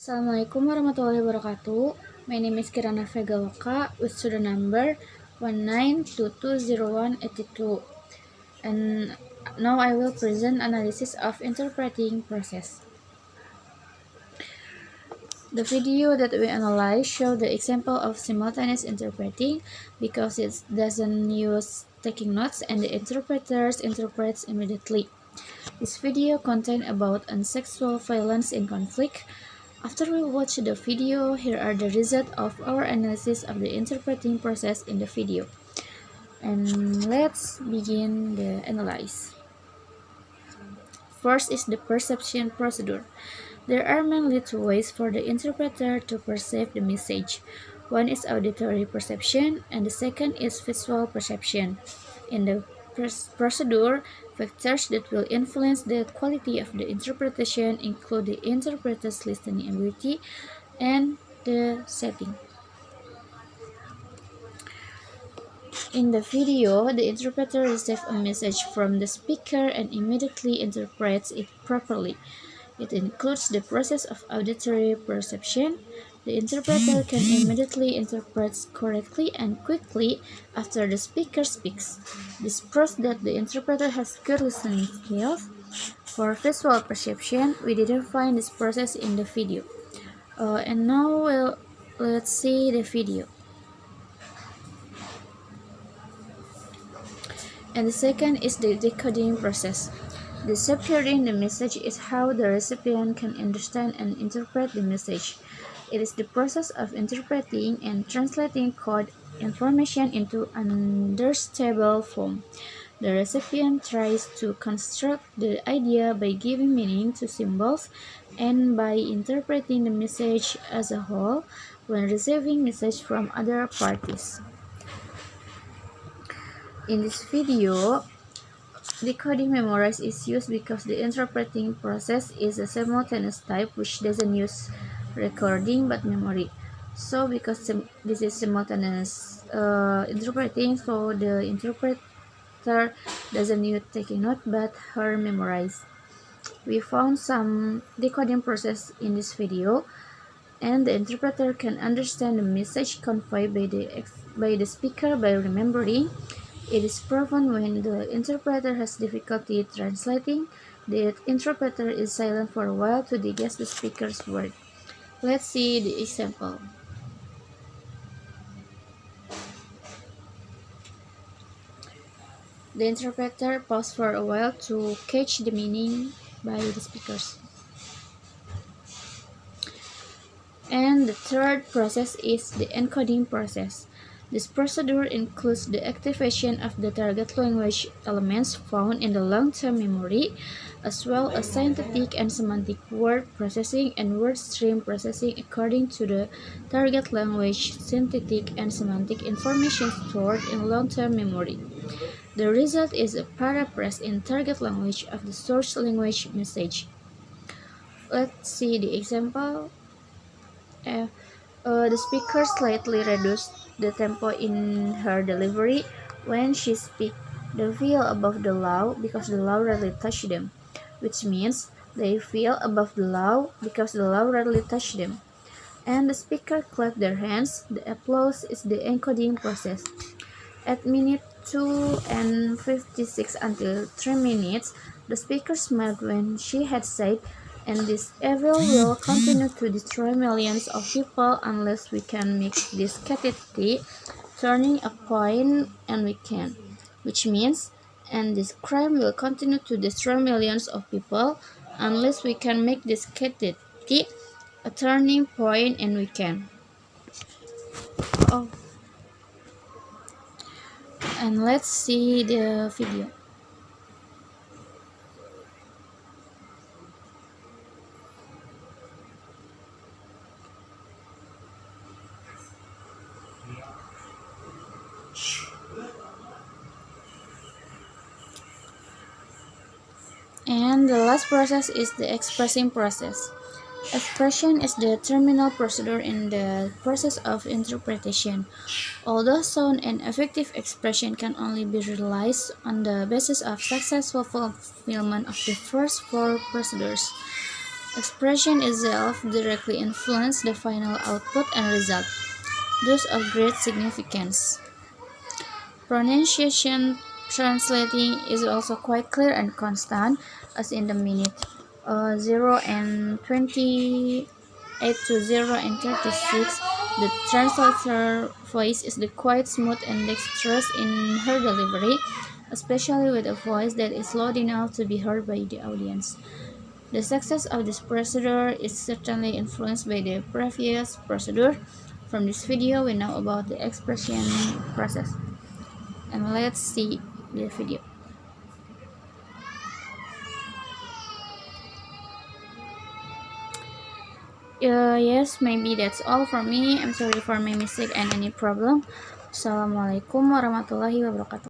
Assalamualaikum warahmatullahi wabarakatuh. My name is Kirana Vega Waka with student number 19220182. And now I will present analysis of interpreting process. The video that we analyze show the example of simultaneous interpreting because it doesn't use taking notes and the interpreters interprets immediately. This video contains about unsexual violence in conflict. After we watch the video, here are the results of our analysis of the interpreting process in the video. And let's begin the analysis. First is the perception procedure. There are mainly two ways for the interpreter to perceive the message. One is auditory perception and the second is visual perception. In the procedure, factors that will influence the quality of the interpretation include the interpreter's listening ability and the setting. In the video, the interpreter receives a message from the speaker and immediately interprets it properly. It includes the process of auditory perception. The interpreter can immediately interpret correctly and quickly after the speaker speaks. This proves that the interpreter has good listening skills. For visual perception, we didn't find this process in the video. And now let's see the video. And the second is the decoding process. Deciphering the message is how the recipient can understand and interpret the message. It is the process of interpreting and translating code information into understandable form. The recipient tries to construct the idea by giving meaning to symbols and by interpreting the message as a whole when receiving message from other parties. In this video, decoding memorize is used because the interpreting process is a simultaneous type which doesn't use recording but memory. So because this is simultaneous interpreting, so the interpreter doesn't use taking note but her memorize. We found some decoding process in this video, and the interpreter can understand the message conveyed by the speaker by remembering. It is proven when the interpreter has difficulty translating, the interpreter is silent for a while to digest the speaker's word. Let's see the example. The interpreter pauses for a while to catch the meaning by the speakers. And the third process is the encoding process. This procedure includes the activation of the target language elements found in the long-term memory, as well as synthetic and semantic word processing and word stream processing according to the target language, synthetic and semantic information stored in long-term memory. The result is a paraphrase in target language of the source language message. Let's see the example. The speaker slightly reduced the tempo in her delivery when she speaks. They feel above the law because the law rarely touched them, which means they feel above the law because the law rarely touched them. And the speaker clapped their hands. The applause is the encoding process. At minute 2 and 56 until 3 minutes, the speaker smiled when she had said, "And this evil will continue to destroy millions of people unless we can make this catastrophe turning a point, and we can," which means, "and this crime will continue to destroy millions of people unless we can make this catastrophe a turning point, and we can." Oh. And let's see the video. And the last process is the expressing process. Expression is the terminal procedure in the process of interpretation. Although sound and effective expression can only be realized on the basis of successful fulfillment of the first four procedures, Expression itself directly influences the final output and result, thus of great significance. Pronunciation translating is also quite clear and constant, as in the minute 0 and 28 to 0 and 36. The translator voice is quite smooth and dexterous in her delivery, especially with a voice that is loud enough to be heard by the audience. The success of this procedure is certainly influenced by the previous procedure. From this video, we know about the expression process. And let's see the video. Yes, maybe that's all from me. I'm sorry for my mistake and any problem. Assalamualaikum warahmatullahi wabarakatuh.